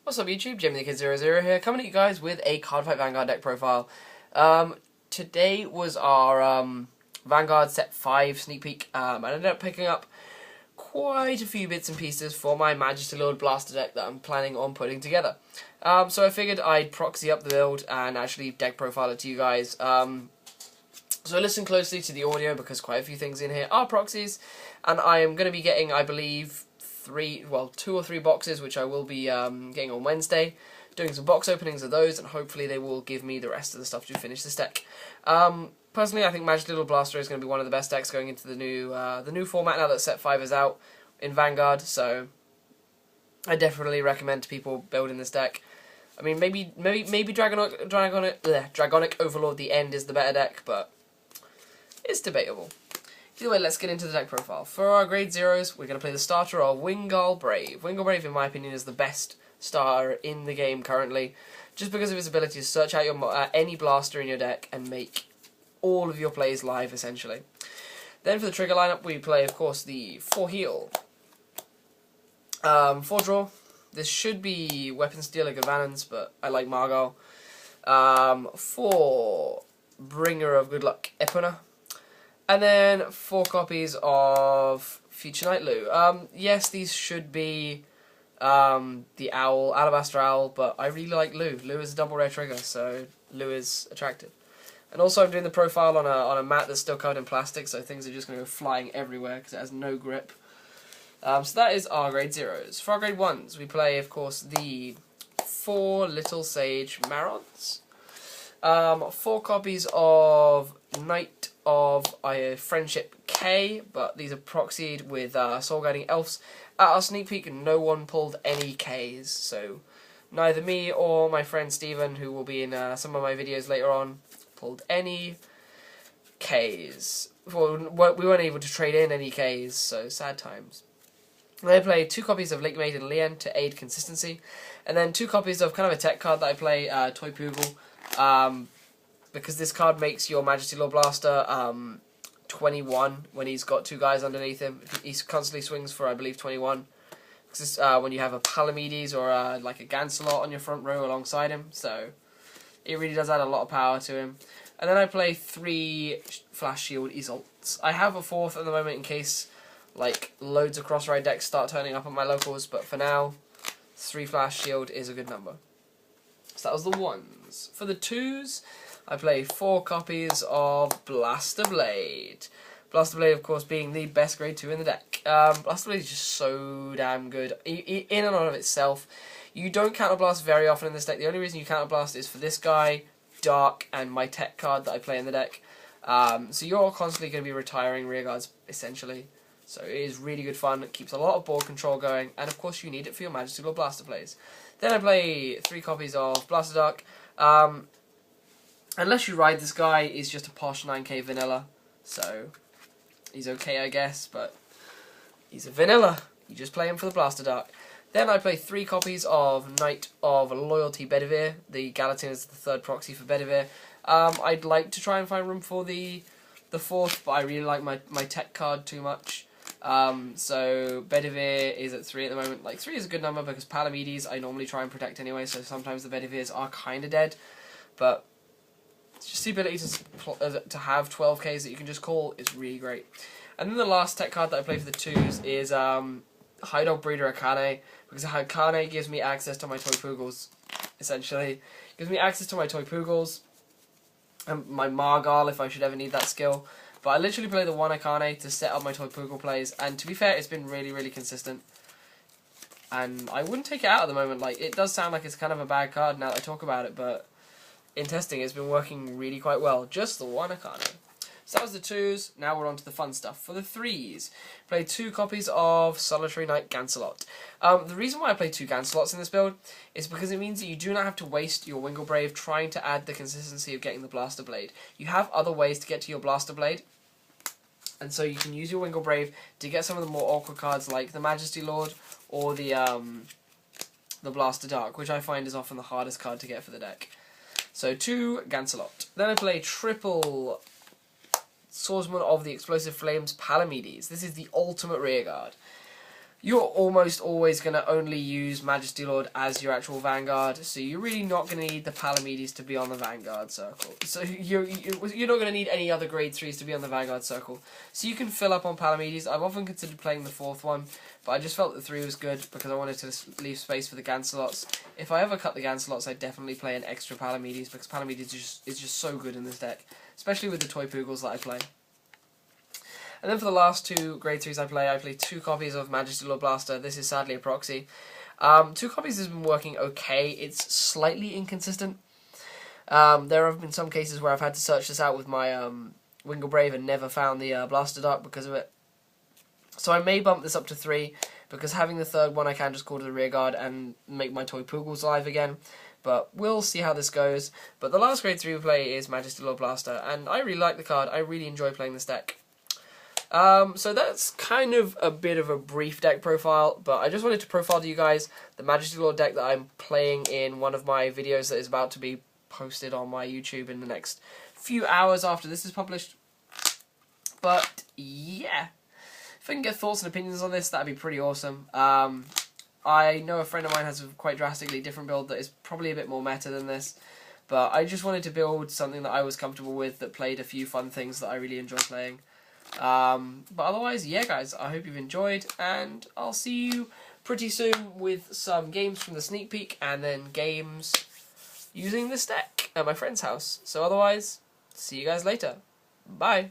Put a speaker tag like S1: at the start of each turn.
S1: What's up YouTube, Jimmy the Kid 00 here, coming at you guys with a Cardfight Vanguard deck profile. Today was our Vanguard Set 5 sneak peek. I ended up picking up quite a few bits and pieces for my Majesty Lord Blaster deck that I'm planning on putting together. So I figured I'd proxy up the build and actually deck profile it to you guys. So listen closely to the audio because quite a few things in here are proxies, and I am going to be getting, I believe, 2 or 3 boxes, which I will be getting on Wednesday, doing some box openings of those, and hopefully they will give me the rest of the stuff to finish this deck. Personally, I think Majesty Lord Blaster is going to be one of the best decks going into the new format now that Set 5 is out in Vanguard, so I definitely recommend to people building this deck. I mean, maybe Dragonic Overlord the End is the better deck, but it's debatable. Either way, let's get into the deck profile. For our grade 0s, we're going to play the starter of Vanguard Brave. Vanguard Brave, in my opinion, is the best starter in the game currently, just because of his ability to search out your any blaster in your deck and make all of your plays live, essentially. Then for the trigger lineup, we play, of course, the 4 heal. 4 draw. This should be Weapon Stealer Gavanans, but I like Margal. 4 Bringer of Good Luck Epona. And then 4 copies of Future Night Lou. Yes, these should be the Owl, Alabaster Owl, but I really like Lou. Lou is a double rare trigger, so Lou is attractive. And also I'm doing the profile on a mat that's still covered in plastic, so things are just going to go flying everywhere because it has no grip. So that is our grade 0s. For our grade 1s, we play, of course, the 4 Little Sage Marons. 4 copies of Knight of Friendship K, but these are proxied with Soul Guiding Elves. At our sneak peek, no one pulled any Ks, so neither me or my friend Steven, who will be in some of my videos later on, pulled any Ks. Well, we weren't able to trade in any Ks, so sad times. I play 2 copies of Lake Maiden Lien to aid consistency, and then 2 copies of kind of a tech card that I play, Toy Poogle. Because this card makes your Majesty Lord Blaster 21 when he's got 2 guys underneath him. He constantly swings for, I believe, 21. Because when you have a Palamedes or like a Gancelot on your front row alongside him, so it really does add a lot of power to him. And then I play 3 Flash Shield Isolts. I have a 4th at the moment in case like loads of cross-ride decks start turning up at my locals, but for now, 3 Flash Shield is a good number. So that was the 1s. For the 2s, I play 4 copies of Blaster Blade. Blaster Blade, of course, being the best grade 2 in the deck. Blaster Blade is just so damn good. In and of itself, you don't counterblast very often in this deck. The only reason you counterblast is for this guy, Dark, and my tech card that I play in the deck. So you're constantly going to be retiring rearguards, essentially. So it is really good fun. It keeps a lot of board control going, and of course you need it for your Majesty Lord Blaster plays. Then I play 3 copies of Blaster Dark. Unless you ride this guy, he's just a posh 9k vanilla, so he's okay I guess, but he's a vanilla. You just play him for the Blaster Dark. Then I play 3 copies of Knight of Loyalty Bedivere. The Gallatin is the 3rd proxy for Bedivere. I'd like to try and find room for the 4th, but I really like my tech card too much. So Bedivere is at 3 at the moment. Like 3 is a good number because Palamedes I normally try and protect anyway, so sometimes the Bediveres are kind of dead, but just the ability to have 12Ks that you can just call is really great. And then the last tech card that I play for the 2s is High Dog Breeder Akane, because Akane gives me access to my Toy Poogles, essentially. Gives me access to my Toy Poogles, and my Margal if I should ever need that skill. But I literally play the 1 Akane to set up my Toy Poogle plays, and to be fair, it's been really, really consistent. And I wouldn't take it out at the moment. Like, it does sound like it's kind of a bad card now that I talk about it, but in testing it's been working really quite well. Just the 1 Akane. So that was the 2s, now we're on to the fun stuff. For the 3s, play 2 copies of Solitary Knight Gancelot. The reason why I play 2 Gancelots in this build is because it means that you do not have to waste your Vanguard Brave trying to add the consistency of getting the Blaster Blade. You have other ways to get to your Blaster Blade, and so you can use your Vanguard Brave to get some of the more awkward cards like the Majesty Lord or the Blaster Dark, which I find is often the hardest card to get for the deck. So 2 Gancelot. Then I play triple Swordsman of the Explosive Flames Palamedes. This is the ultimate rearguard. you're almost always going to only use Majesty Lord as your actual Vanguard, so you're really not going to need the Palamedes to be on the Vanguard circle. So you're not going to need any other grade 3s to be on the Vanguard circle. So you can fill up on Palamedes. I've often considered playing the 4th one, but I just felt the 3 was good because I wanted to leave space for the Gancelots. If I ever cut the Gancelots, I'd definitely play an extra Palamedes because Palamedes is just so good in this deck, especially with the Toy Poogles that I play. And then for the last 2 grade 3s I play 2 copies of Majesty Lord Blaster. This is sadly a proxy. 2 copies has been working okay. It's slightly inconsistent. There have been some cases where I've had to search this out with my Wingle Brave and never found the Blaster Dark because of it. So I may bump this up to 3, because having the 3rd one I can just call to the rear guard and make my Toy Poogles live again. But we'll see how this goes. But the last grade 3 we play is Majesty Lord Blaster, and I really like the card. I really enjoy playing this deck. So that's kind of a bit of a brief deck profile, but I just wanted to profile to you guys the Majesty Lord deck that I'm playing in one of my videos that is about to be posted on my YouTube in the next few hours after this is published. But yeah, if I can get thoughts and opinions on this, that'd be pretty awesome. I know a friend of mine has a quite drastically different build that is probably a bit more meta than this, but I just wanted to build something that I was comfortable with, that played a few fun things that I really enjoy playing. But otherwise, yeah guys, I hope you've enjoyed, and I'll see you pretty soon with some games from the sneak peek, and then games using this deck at my friend's house. So otherwise, see you guys later. Bye!